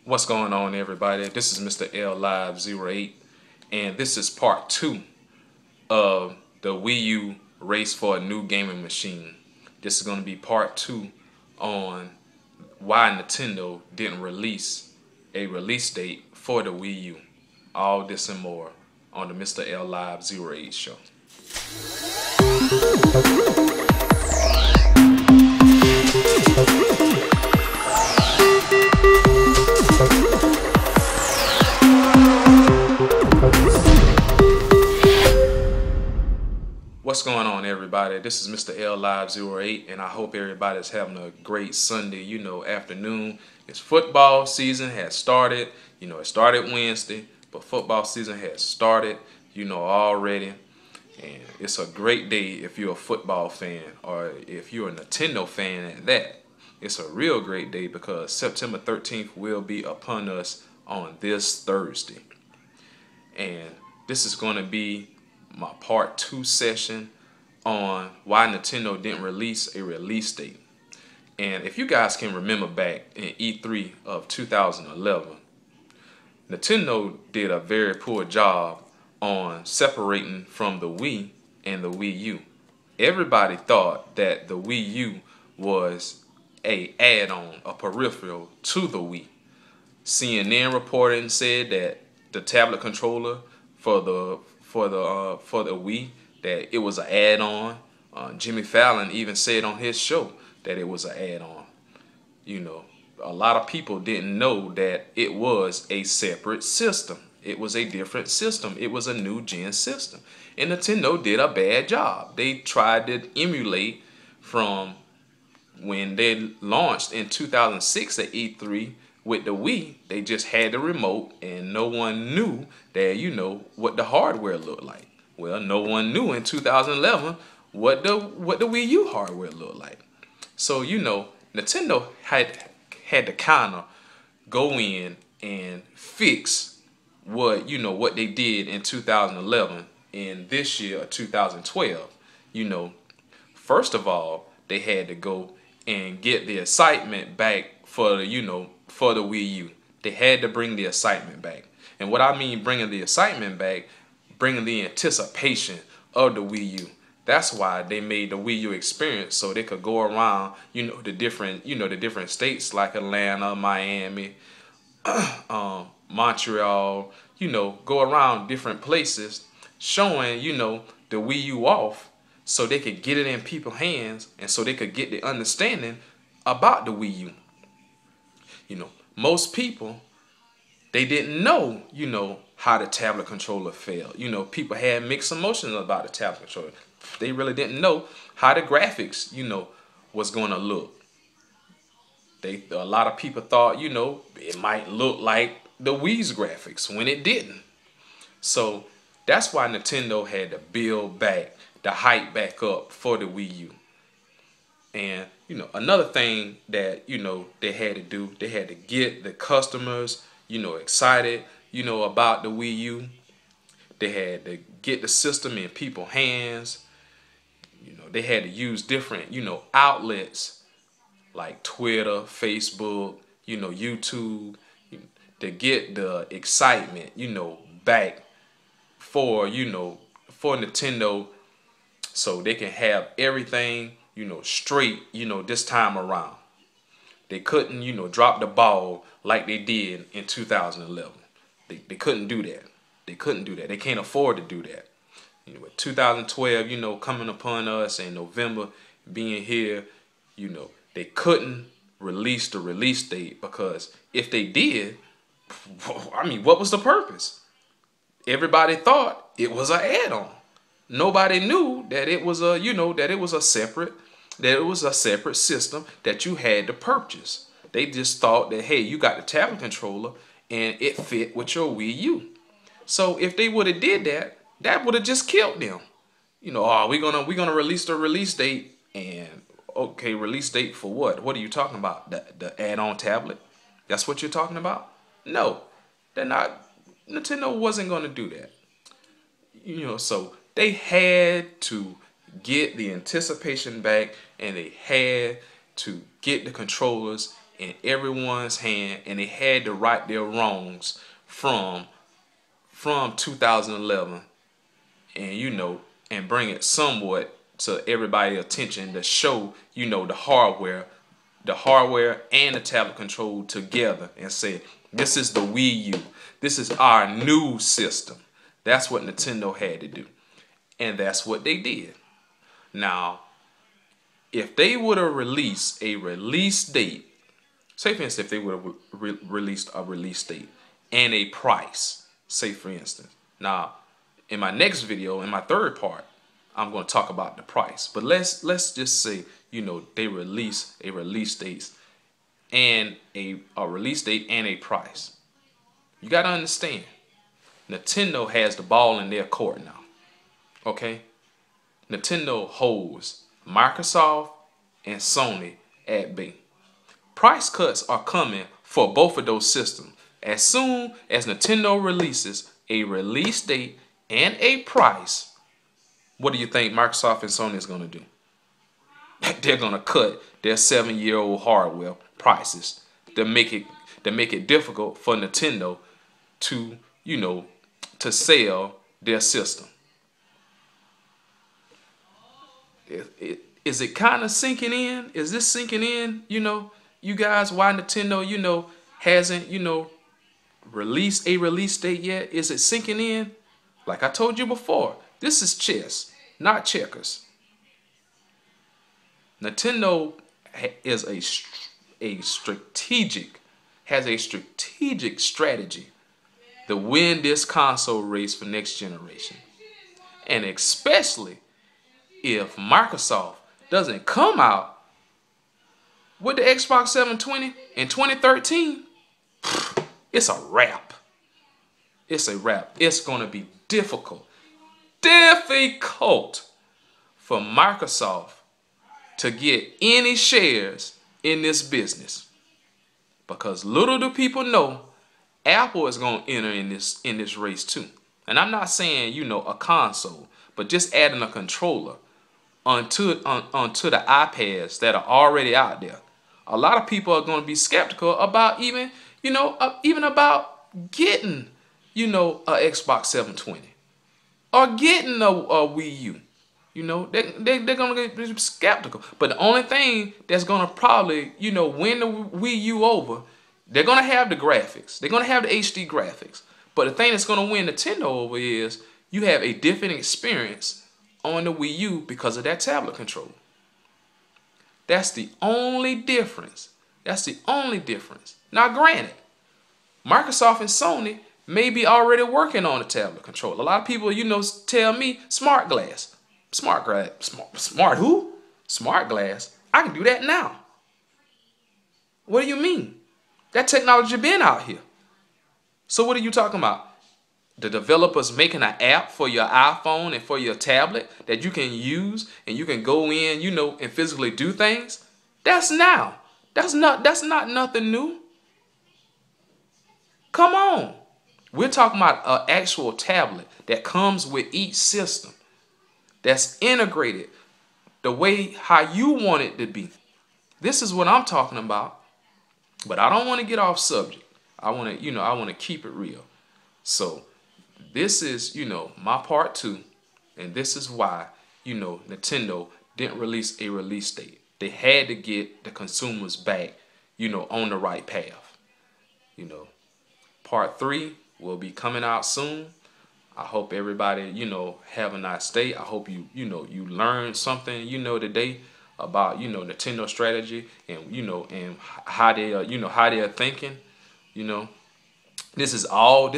What's going on, everybody? This is Mr. L Live 08, and this is part 2 of the Wii U race for a new gaming machine. This is going to be part 2 on why Nintendo didn't release a release date for the Wii U. All this and more on the Mr. L Live 08 show. What's going on, everybody? This is Mr. L Live 08, and I hope everybody's having a great Sunday, afternoon. It's football season has started. It started Wednesday, but football season has started, already. And it's a great day if you're a football fan, or if you're a Nintendo fan at that. It's a real great day because September 13th will be upon us on this Thursday. And this is going to be my part 2 session on why Nintendo didn't release a release date. And if you guys can remember back in E3 of 2011, Nintendo did a very poor job on separating from the Wii and the Wii U. Everybody thought that the Wii U was a add-on, a peripheral to the Wii. CNN reported and said that the tablet controller for the Wii, that it was an add-on. Jimmy Fallon even said on his show that it was an add-on. A lot of people didn't know that it was a separate system. It was a different system. It was a new gen system. And Nintendo did a bad job. They tried to emulate from when they launched in 2006 at E3 with the Wii. They just had the remote and no one knew that, what the hardware looked like. Well, no one knew in 2011 what the Wii U hardware looked like. So, Nintendo had to kind of go in and fix what they did in 2011 in this year, 2012. First of all, they had to go and get the excitement back for the Wii U. They had to bring the excitement back. And what I mean bringing the excitement back, bringing the anticipation of the Wii U. That's why they made the Wii U experience so they could go around, the different states like Atlanta, Miami, Montreal, go around different places showing, the Wii U off so they could get it in people's hands and so they could get the understanding about the Wii U. Most people, they didn't know, how the tablet controller felt. People had mixed emotions about the tablet controller. They really didn't know how the graphics, was going to look. A lot of people thought, it might look like the Wii's graphics when it didn't. So that's why Nintendo had to build back, the hype back up for the Wii U. And, another thing that, they had to do, they had to get the customers, excited, about the Wii U. They had to get the system in people's hands. They had to use different, outlets like Twitter, Facebook, YouTube, to get the excitement, back for Nintendo so they can have everything, straight, this time around. They couldn't, drop the ball like they did in 2011. They couldn't do that. They couldn't do that. They can't afford to do that. With 2012, coming upon us in November, being here, they couldn't release the release date because if they did, what was the purpose? Everybody thought it was an add-on. Nobody knew that it was a separate system that you had to purchase. They just thought that, hey, you got the tablet controller and it fit with your Wii U. So if they would have did that, that would have just killed them. We're gonna release the release date, and okay, release date for what? What are you talking about? The add-on tablet? That's what you're talking about? No, they're not. Nintendo wasn't gonna do that. So they had to get the anticipation back, and they had to get the controllers in everyone's hand, and they had to right their wrongs from 2011, and and bring it somewhat to everybody's attention to show the hardware and the tablet control together, and say this is the Wii U, this is our new system. That's what Nintendo had to do, and that's what they did. Now, if they would have released a release date, say for instance, if they would have released a release date and a price, say for instance. Now, in my next video, in my third part, I'm going to talk about the price. But let's just say, they release a release date and a release date and a price. You got to understand, Nintendo has the ball in their court now. Okay? Nintendo holds Microsoft and Sony at bay. Price cuts are coming for both of those systems. As soon as Nintendo releases a release date and a price, what do you think Microsoft and Sony is going to do? They're going to cut their 7-year-old hardware prices to make it difficult for Nintendo to, to sell their system. Is it kind of sinking in? Is this sinking in? You guys, why Nintendo, hasn't, released a release date yet? Is it sinking in? Like I told you before, this is chess, not checkers. Nintendo has a strategic strategy to win this console race for next generation. And especially if Microsoft doesn't come out with the Xbox 720 in 2013, it's a wrap. It's a wrap. It's going to be difficult for Microsoft to get any shares in this business, because little do people know Apple is going to enter in this race too. And I'm not saying a console, but just adding a controller onto the iPads that are already out there. A lot of people are going to be skeptical about even about getting a Xbox 720 or getting a Wii U. They're going to be skeptical. But the only thing that's going to probably, win the Wii U over, they're going to have the graphics. They're going to have the HD graphics. But the thing that's going to win Nintendo over is you have a different experience on the Wii U because of that tablet control. That's the only difference. That's the only difference. Now, granted, Microsoft and Sony may be already working on a tablet controller. A lot of people, tell me smart glass. Smart who? Smart glass. I can do that now. What do you mean? That technology been out here. So what are you talking about? The developers making an app for your iPhone and for your tablet that you can use and you can go in, and physically do things? That's now. That's not nothing new. Come on. We're talking about an actual tablet that comes with each system, that's integrated the way how you want it to be. This is what I'm talking about. But I don't want to get off subject. I want to keep it real. So this is, my part 2, and this is why, Nintendo didn't release a release date. They had to get the consumers back, on the right path. Part 3 will be coming out soon. I hope everybody, have a nice day. I hope you learned something, today about, Nintendo strategy and, and how they are, how they are thinking. This is all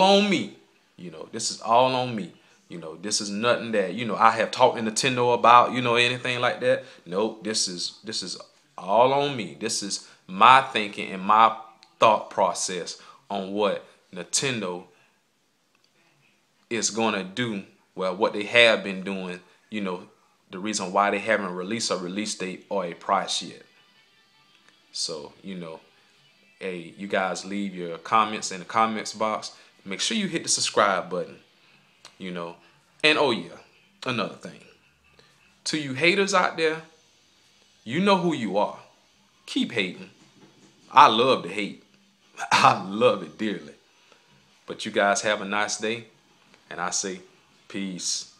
on me. This is all on me. This is nothing that, I have talked to Nintendo about, anything like that. Nope, this is all on me. This is my thinking and my thought process on what Nintendo is going to do. Well, what they have been doing, the reason why they haven't released a release date or a price yet. So, hey, you guys leave your comments in the comments box. Make sure you hit the subscribe button, And oh yeah, another thing. To you haters out there, you know who you are. keep hating. I love to hate. I love it dearly. But you guys have a nice day, and I say peace.